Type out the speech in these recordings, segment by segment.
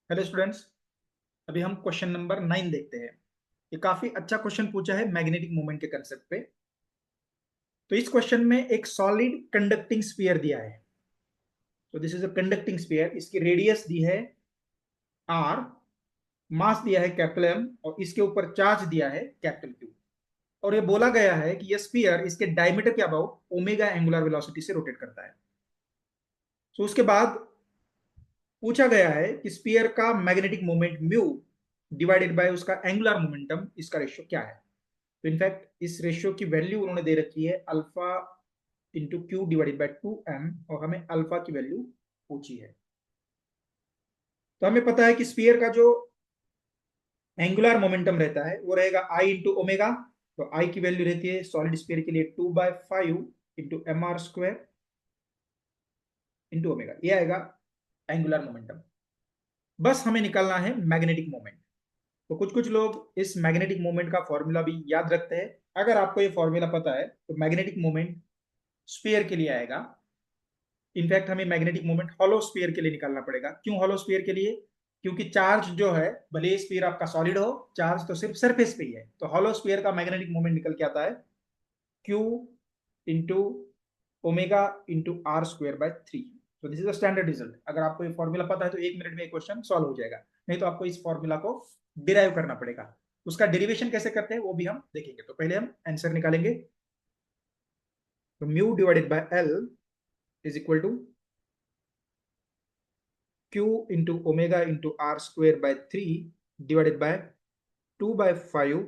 Hello students. अभी हम question number 9 देखते हैं। ये काफी अच्छा क्वेश्चन पूछा है मैग्नेटिक मोमेंट के कंसेप्ट पे। तो इस क्वेश्चन में एक सॉलिड कंडक्टिंग स्फीयर दिया है। तो this is a conducting sphere. इसकी रेडियस दी है आर, मास दिया है कैपिटल एम और इसके ऊपर चार्ज दिया है कैपिटल क्यू। और ये बोला गया है कि ये स्फीयर इसके डायमीटर के अबाउट ओमेगा एंगुलर वेलोसिटी से रोटेट करता है। तो उसके बाद पूछा गया है कि स्फीयर का magnetic moment mu divided bye उसका एंगुलर मोमेंटम, इसका रेशियो क्या है। तो इनफैक्ट इस रेशियो की वैल्यू उन्होंने दे रखी है alpha into Q divided by 2m, और हमें अल्फा की वैल्यू पूछी है। तो हमें पता है कि स्फीयर का जो एंगुलर मोमेंटम रहता है वो रहेगा आई इंटू ओमेगा। तो आई की वैल्यू रहती है सॉलिड स्फीयर के लिए 2/5 इंटू mr² इंटू ओमेगा। ये आएगा एंगुलर मोमेंटम। बस हमें निकालना है मैग्नेटिक मोमेंट। तो कुछ कुछ लोग इस मैग्नेटिक मोमेंट का फॉर्मूला भी याद रखते हैं। अगर आपको ये फॉर्मूला पता है तो मैग्नेटिक मोमेंट स्फीयर के लिए आएगा। इनफैक्ट हमें मैग्नेटिक मोमेंट हॉलो स्फीयर के लिए निकालना पड़ेगा। क्यों हॉलो स्फीयर के लिए? क्योंकि चार्ज जो है, भले ही स्फीयर आपका सॉलिड हो, चार्ज तो सिर्फ सरफेस पे ही है। तो हॉलो स्फीयर का मैग्नेटिक मोमेंट निकल के आता है q into omega into r² by 3। तो this is the standard result. अगर आपको ये फॉर्मूला पता है तो 1 मिनट में ये क्वेश्चन सॉल्व हो जाएगा। नहीं तो आपको इस फॉर्मूला को डिराइव करना पड़ेगा। उसका डेरिवेशन कैसे करते हैं वो भी हम देखेंगे। तो पहले हम आंसर निकालेंगे। तो mu divided by L is equal to q into omega into r² by 3 divided by 2/5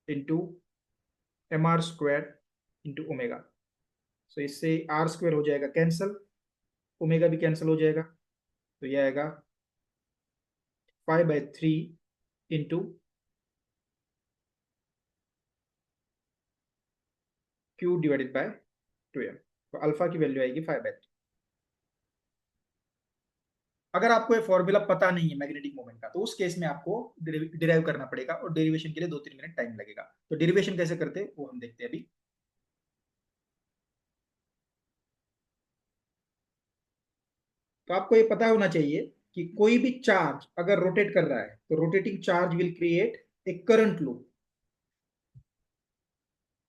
into mr² into omega. So इससे r² हो जाएगा कैंसल, ओमेगा भी कैंसिल हो जाएगा। तो ये आएगा 5/3 into Q divided by 2m। तो अल्फा की वैल्यू आएगी 5/3। अगर आपको ये फॉर्मूला पता नहीं है मैग्नेटिक मोमेंट का तो उस केस में आपको डिराइव करना पड़ेगा और डेरिवेशन के लिए 2-3 मिनट टाइम लगेगा। तो डेरिवेशन कैसे करते हैं वो हम देखते हैं अभी। तो आपको ये पता होना चाहिए कि कोई भी चार्ज अगर रोटेट कर रहा है तो rotating charge will create a current loop.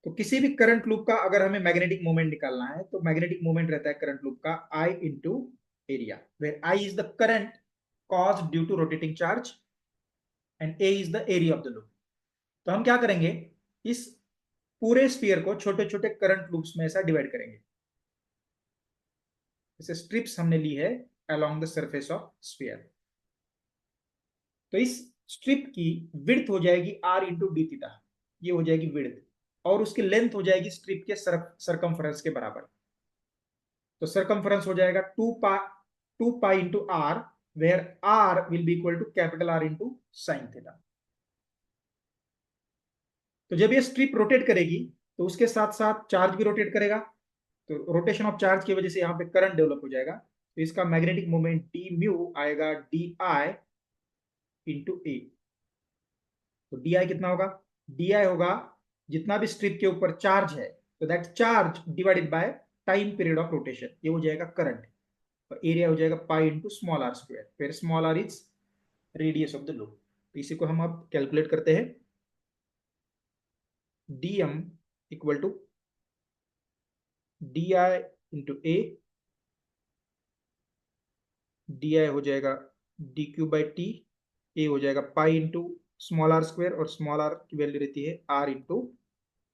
तो किसी भी करंट लूप का अगर हमें मैग्नेटिक मोमेंट निकालना है तो मैग्नेटिक मोमेंट रहता है करंट लूप का I into area, where I is the current cause due to rotating charge and A is the area of the loop. तो हम क्या करेंगे, इस पूरे स्फीयर को छोटे छोटे करंट लूप्स में ऐसा डिवाइड करेंगे। जैसे स्ट्रिप्स हमने ली है along the surface of sphere. तो इस स्ट्रिप की विड्थ हो जाएगी आर इंटू डी थीटा। ये हो जाएगी विड्थ। और उसकी लेंथ हो जाएगी स्ट्रिप के सरकमफ्रेंस के बराबर। तो सरकमफ्रेंस हो जाएगा 2 pi into r, where r will be equal to capital r into sine theta. तो जब ये स्ट्रिप रोटेट करेगी तो उसके साथ साथ चार्ज भी रोटेट करेगा। तो रोटेशन ऑफ चार्ज की वजह से यहाँ पे करंट डेवलप हो जाएगा। तो इसका मैग्नेटिक मोमेंट डी म्यू आएगा डी आई इंटू ए। तो डी आई कितना होगा? डी आई होगा जितना भी स्ट्रिप के ऊपर चार्ज है, तो that charge divided by time period of rotation, ये हो जाएगा करंट। और एरिया हो जाएगा pi into small R square, फिर small R is radius of the loop. तो इसी को हम अब कैलकुलेट करते हैं। D M equal to D I into A. D I हो जाएगा D Q by T. A हो जाएगा pi into small R square, और स्मॉल आर की वैल्यू रहती है आर इंटू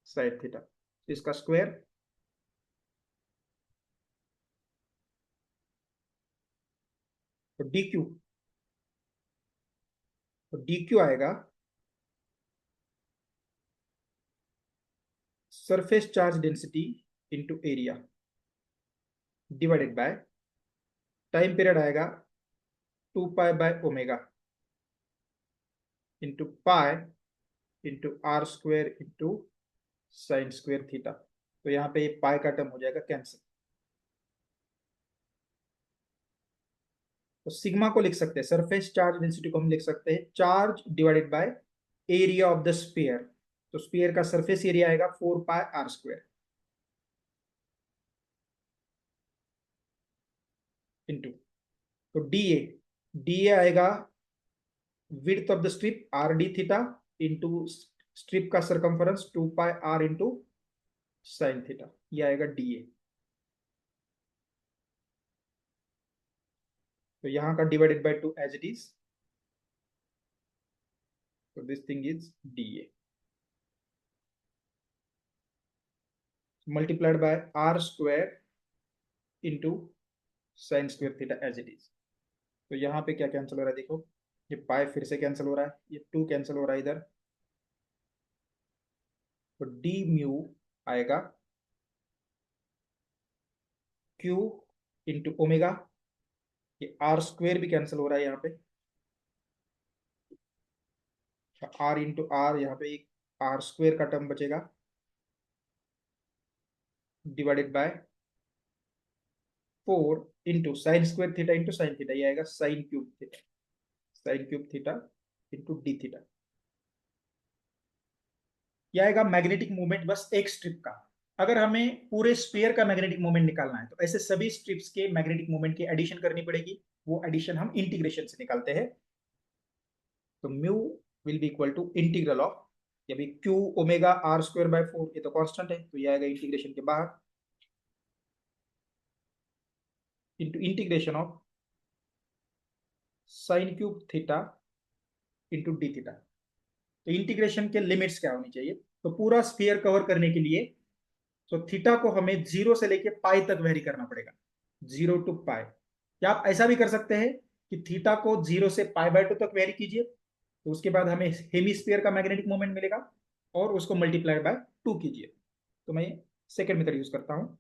साइन थीटा। तो इसका स्क्वायर। तो डी क्यू आएगा surface charge density into area divided by time period आएगा 2 pi by omega into pi into r² into sine theta. तो यहाँ पे ये पाई का टर्म हो जाएगा कैंसिल। तो सिग्मा को लिख सकते हैं, सरफेस चार्ज डेंसिटी को हम लिख सकते हैं charge divided by area of the sphere. तो स्फीयर का सरफेस एरिया आएगा 4 पाई r² इंटू, तो डी ए डी आएगा width of the strip R D theta into strip का circumference 2 pi R into sine theta, ये आएगा D A. तो यहाँ का divided by 2 as it is, तो this thing is D A multiplied by R square into sine square theta as it is. तो यहाँ पे क्या कैंसिल हो रहा है देखो, ये पाई फिर से कैंसिल हो रहा है, ये 2 कैंसिल हो रहा है इधर, तो डी म्यू आएगा क्यू इंटू ओमेगा, ये आर स्क्वेयर भी कैंसिल हो रहा है यहाँ पे, आर इंटू आर, यहाँ पे एक आर स्क्वेयर का टर्म बचेगा, divided by 4 into sine square theta into sine theta, ये आएगा sine cube theta, sine cube theta into D theta. यह आएगा मैग्नेटिक मोमेंट बस एक स्ट्रिप का। अगर हमें पूरे स्फीयर का मैग्नेटिक मोमेंट निकालना है तो ऐसे सभी स्ट्रिप्स के मैग्नेटिक मोमेंट की एडिशन करनी पड़ेगी, वो एडिशन हम इंटीग्रेशन से निकालते हैं। तो mu will be equal to integral of, अभी Q omega R square by 4, ये तो कांस्टेंट है, तो ये आएगा इंटीग्रेशन के बाहर, into integration of sine cube theta into D theta. तो इंटीग्रेशन के लिमिट्स क्या होनी चाहिए, तो पूरा स्फीयर कवर करने के लिए तो थीटा को हमें 0 से लेके पाई तक वेरी करना पड़ेगा, 0 टू पाई। या आप ऐसा भी कर सकते हैं कि थीटा को 0 से पाई बाय 2 तक वेरी कीजिए, तो उसके बाद हमें हेमिस्फीयर का मैग्नेटिक मोमेंट मिलेगा, और उसको मल्टीप्लाई बाय 2 कीजिए। तो मैं सेकेंड मेथड यूज करता हूँ,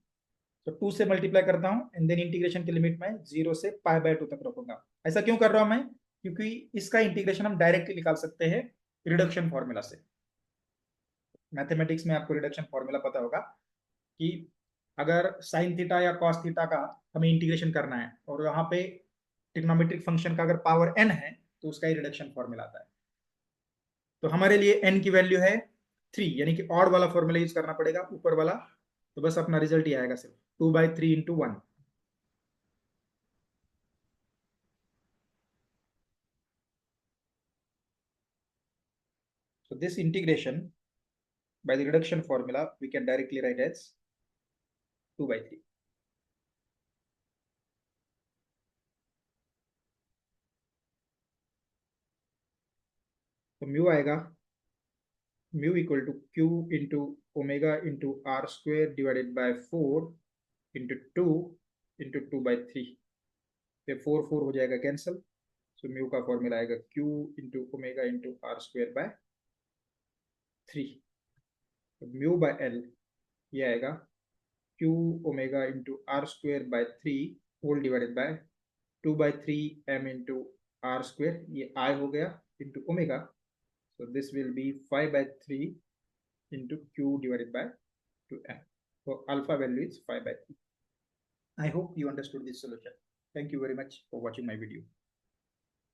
तो 2 से मल्टीप्लाई करता हूँ एंड देन इंटीग्रेशन की लिमिट में 0 से पाई बाय 2 तक रखूंगा। ऐसा क्यों कर रहा हूं मैं, क्योंकि इसका इंटीग्रेशन हम डायरेक्टली निकाल सकते हैं रिडक्शन फॉर्मूला से। मैथमेटिक्स में आपको रिडक्शन फॉर्मूला पता होगा कि अगर साइन थीटा या कॉस थीटा का हमें इंटीग्रेशन करना है और यहाँ पे ट्रिग्नोमेट्रिक फंक्शन का अगर पावर n है तो उसका ही रिडक्शन फॉर्मूला आता है। तो हमारे लिए n की वैल्यू है 3, यानी कि ऑड वाला फॉर्मूला यूज करना पड़ेगा ऊपर वाला, तो बस अपना रिजल्ट ही आएगा सिर्फ 2/3 into 1। So this integration by the reduction formula we can directly write as 2/3। तो म्यू आएगा mu equal to q into omega into r square divided by 4 into 2 into 2/3, ये 4 4 हो जाएगा कैंसिल। सो म्यू का formula आएगा q into omega into r square by 3। तो mu by l ये आएगा q omega into r square by 3 whole divided by 2/3 m into r square, ये I हो गया into omega, so this will be 5/3 into q divided by 2m, so alpha value is 5/3। I hope you understood this solution. Thank you very much for watching my video.